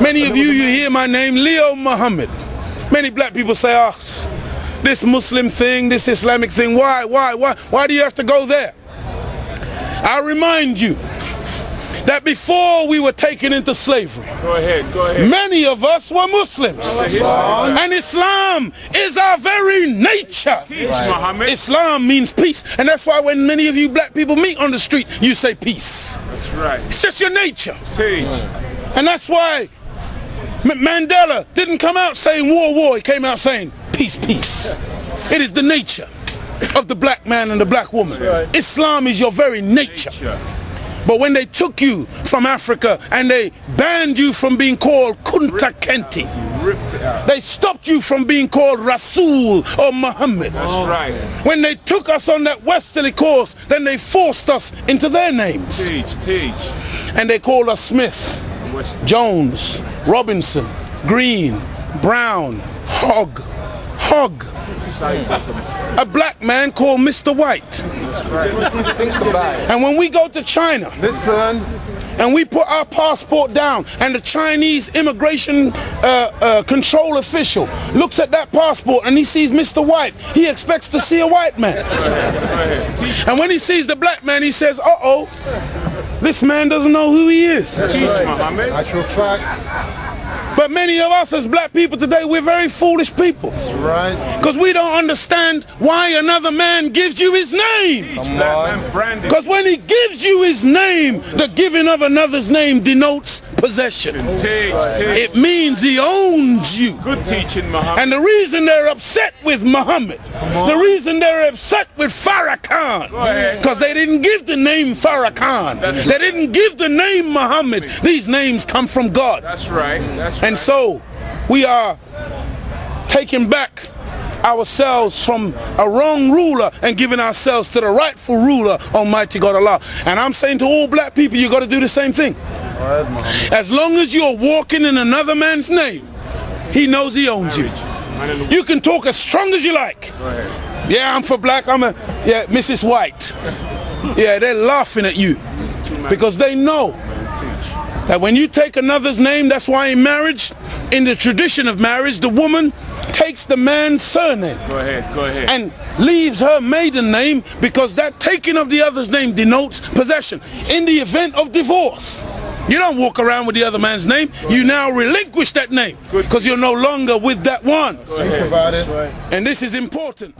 Many of you hear my name, Leo Muhammad. Many black people say, oh, this Muslim thing, this Islamic thing, why do you have to go there? I remind you that before we were taken into slavery, many of us were Muslims. And Islam is our very nature. Islam means peace. And that's why when many of you black people meet on the street, you say peace. That's right. It's just your nature. And that's why Mandela didn't come out saying war, war. He came out saying peace, peace. It is the nature of the black man and the black woman. Islam is your very nature. But when they took you from Africa and they banned you from being called Kunta Kenti, they stopped you from being called Rasul or Muhammad. That's right. When they took us on that westerly course, then they forced us into their names. Teach. And they called us Smith, Jones, Robinson, Green, Brown, Hogg. A black man called Mr. White. And when we go to China and we put our passport down and the Chinese immigration control official looks at that passport and he sees Mr. White, he expects to see a white man. And when he sees the black man, he says, uh-oh, this man doesn't know who he is. But many of us as black people today, we're very foolish people. Because we don't understand why another man gives you his name. Because when he gives you his name, the giving of another's name denotes possession. It means he owns you. Good teaching, Muhammad. And the reason they're upset with Muhammad, the reason they're upset with Farrakhan, because they didn't give the name Farrakhan. They didn't give the name Muhammad. These names come from God. That's right. And so we are taking back ourselves from a wrong ruler and giving ourselves to the rightful ruler, Almighty God Allah. And I'm saying to all black people, you got to do the same thing. As long as you're walking in another man's name, he knows he owns you. You can talk as strong as you like. Yeah, I'm for black, yeah, Mrs. White. Yeah, they're laughing at you because they know that when you take another's name, that's why in marriage, in the tradition of marriage, the woman takes the man's surname. Go ahead. And leaves her maiden name, because that taking of the other's name denotes possession. In the event of divorce, you don't walk around with the other man's name. You now relinquish that name because you're no longer with that one. Think about it. And this is important.